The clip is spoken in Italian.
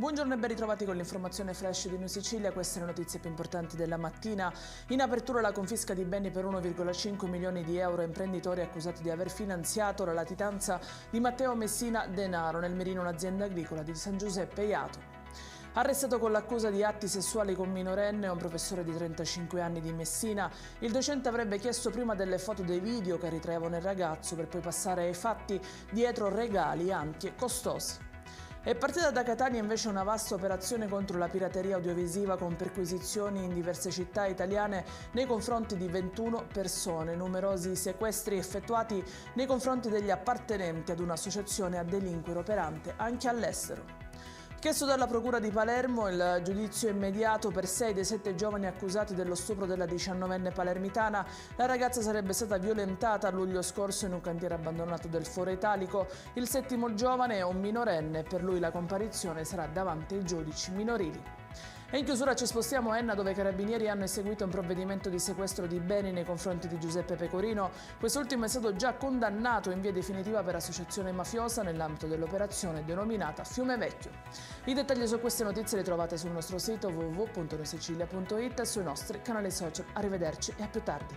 Buongiorno e ben ritrovati con l'informazione flash di New Sicilia. Queste le notizie più importanti della mattina. In apertura la confisca di beni per 1,5 milioni di euro a imprenditori accusati di aver finanziato la latitanza di Matteo Messina Denaro nel mirino un'azienda agricola di San Giuseppe Jato. Arrestato con l'accusa di atti sessuali con minorenne un professore di 35 anni di Messina, il docente avrebbe chiesto prima delle foto dei video che ritraevano il ragazzo per poi passare ai fatti dietro regali ampi e costosi. È partita da Catania invece una vasta operazione contro la pirateria audiovisiva con perquisizioni in diverse città italiane nei confronti di 21 persone, numerosi sequestri effettuati nei confronti degli appartenenti ad un'associazione a delinquere operante anche all'estero. Chiesto dalla Procura di Palermo il giudizio immediato per 6 dei 7 giovani accusati dello stupro della 19enne palermitana, la ragazza sarebbe stata violentata a luglio scorso in un cantiere abbandonato del Foro Italico. Il 7° giovane è un minorenne e per lui la comparizione sarà davanti ai giudici minorili. E in chiusura ci spostiamo a Enna, dove i carabinieri hanno eseguito un provvedimento di sequestro di beni nei confronti di Giuseppe Pecorino. Quest'ultimo è stato già condannato in via definitiva per associazione mafiosa nell'ambito dell'operazione denominata Fiume Vecchio. I dettagli su queste notizie li trovate sul nostro sito www.newsicilia.it e sui nostri canali social. Arrivederci e a più tardi.